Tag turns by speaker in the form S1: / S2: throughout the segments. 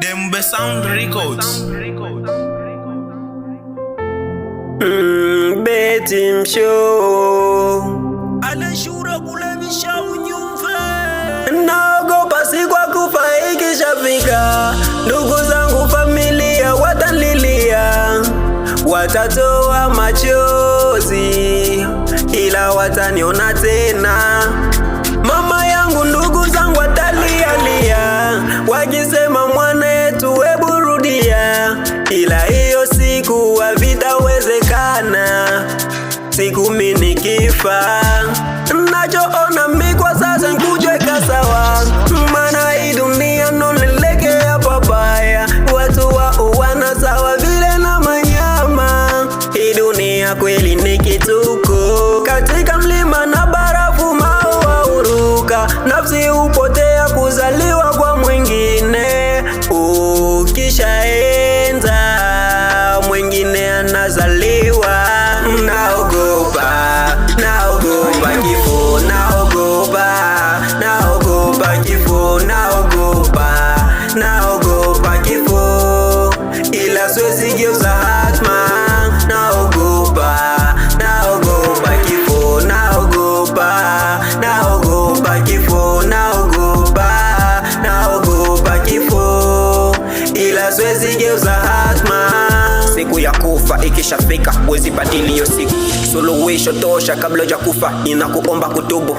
S1: Dembe Sound Records.
S2: Beti msho
S1: Aleshura kulemisha unyumve.
S2: naogopa siku kufa ikishafika. Ndugu zangu familia watanlilia, watatoa machozi ila wataniona tena. Mama yangu ndugu zangu watalialia, wakisema mwanetu hebu rudia, ila hiyo siku havitawezekana. Siku mimi nikifa, nachoona mimi kwa sasa nkujweka sawa, maana hii dunia nonelekea pabaya. Watu wao wana sawa vile na manyama. Hii dunia kweli ni kituko, katika mlima na barafu maua huruka. Nafsi hupotea kuzaliwa kwa mwingine, ukishaenda mwingine anazaliwa. Naogopa kifo, naogopa kifo, naogopa kifo, ila siwezi geuza hatma. Naogopa kifo, naogopa kifo, naogopa kifo, ila siwezi geuza hatma. Siku ya kufa ikishafika, wezi badili hiyo siku. Suluhisho tosha kabla ya kufa, ninakuomba kutubu,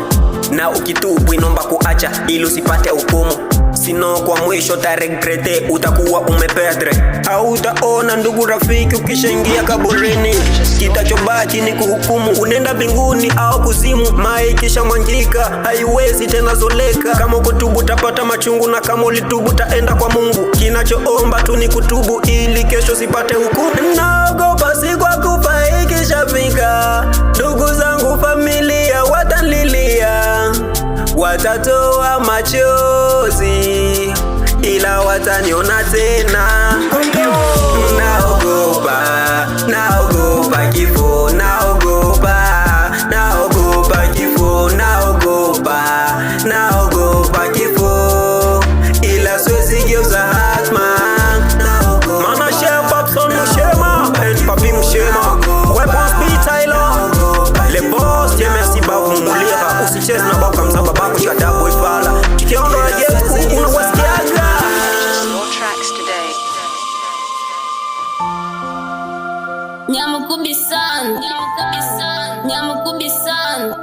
S2: na ukitubu inomba kuacha ili usipate hukumu. Sino kwa mwisho taregrete, utakuwa umepedre. Hautaona ndugu rafiki ukishaingia kaburini. Kitachobaki ni kuhukumu, unenda mbinguni au kuzimu. Maikisha mwanjika, haiwezi tena zoleka. Kama kutubu tapata machungu, na kama ulitubu taenda kwa Mungu. Kinachoomba tu ni kutubu ili kesho sipate hukumu. Naogopa siku kufa ikishafika. Ndugu zangu familia watanlilia, watatoa machozi ila wataniona tena. Naogopa kifo, naogopa kifo, naogopa kifo, ila siwezi geuza hatma. Mana share Papson Mushema, Papi Mushema, Weapons B Tyler, Le Boss, merci babu mumulia. Usicheze na baka mzaba bako shadabu ifala. Kikiondo ya jetu unawasikiaga.
S3: Nyamukubi san